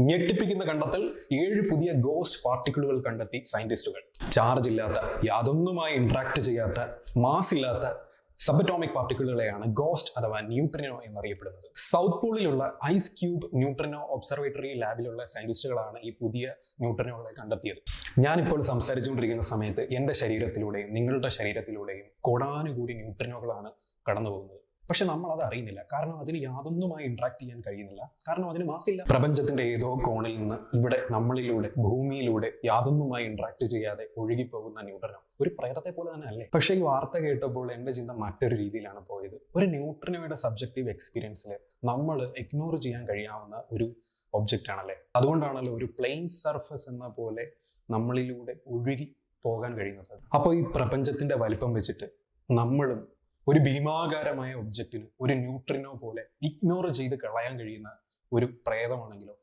ഞെട്ടിപ്പിക്കുന്ന കണ്ടെത്തൽ 7 പുതിയ ഗോസ്റ്റ് പാർട്ടിക്കിളുകൾ കണ്ടെത്തി സയന്റിസ്റ്റുകൾ. ചാർജ് ഇല്ലാത്ത, യാതൊന്നുമായി ഇന്ററാക്ട് ചെയ്യാത്ത, മാസ് ഇല്ലാത്ത സബറ്റോമിക് പാർട്ടിക്കിളുകളെയാണ് ഗോസ്റ്റ് അഥവാ ന്യൂട്രിനോ എന്നറിയപ്പെടുന്നത്. സൗത്ത് പോളിലുള്ള ഐസ് ക്യൂബ് ന്യൂട്രിനോ ഒബ്സർവേറ്ററി ലാബിലുള്ള സയന്റിസ്റ്റുകളാണ് ഈ പുതിയ ന്യൂട്രിനോകളെ കണ്ടെത്തിയത്. ഞാനിപ്പോൾ സംസാരിച്ചുകൊണ്ടിരിക്കുന്ന സമയത്ത് എൻ്റെ ശരീരത്തിലൂടെയും നിങ്ങളുടെ ശരീരത്തിലൂടെയും കോടാനുകൂടി ന്യൂട്രിനോകളാണ് കടന്നു പോകുന്നത്. പക്ഷെ നമ്മൾ അത് അറിയുന്നില്ല. കാരണം അതിന് യാതൊന്നുമായി ഇന്ററാക്ട് ചെയ്യാൻ കഴിയുന്നില്ല. കാരണം അതിന് മാസില്ല. പ്രപഞ്ചത്തിന്റെ ഏതോ കോണിൽ നിന്ന് ഇവിടെ നമ്മളിലൂടെ, ഭൂമിയിലൂടെ യാതൊന്നുമായി ഇന്ററാക്ട് ചെയ്യാതെ ഒഴുകിപ്പോകുന്ന ന്യൂട്രിനോ ഒരു പ്രേതത്തെ പോലെ തന്നെ അല്ലേ? പക്ഷേ ഈ വാർത്ത കേട്ടപ്പോൾ എൻ്റെ ചിന്ത മറ്റൊരു രീതിയിലാണ് പോയത്. ഒരു ന്യൂട്രിനോയുടെ സബ്ജക്റ്റീവ് എക്സ്പീരിയൻസിൽ നമ്മൾ ഇഗ്നോർ ചെയ്യാൻ കഴിയാവുന്ന ഒരു ഒബ്ജക്റ്റ് ആണല്ലേ. അതുകൊണ്ടാണല്ലോ ഒരു പ്ലെയിൻ സർഫസ് എന്ന പോലെ നമ്മളിലൂടെ ഒഴുകി പോകാൻ കഴിയുന്നത്. അപ്പോൾ ഈ പ്രപഞ്ചത്തിന്റെ വലിപ്പം വെച്ചിട്ട് നമ്മളും ഒരു ഭീമാകാരമായ ഒബ്ജക്റ്റിന്, ഒരു ന്യൂട്രിനോ പോലെ ഇഗ്നോർ ചെയ്ത് കളയാൻ കഴിയുന്ന ഒരു പ്രേതമാണെങ്കിലോ?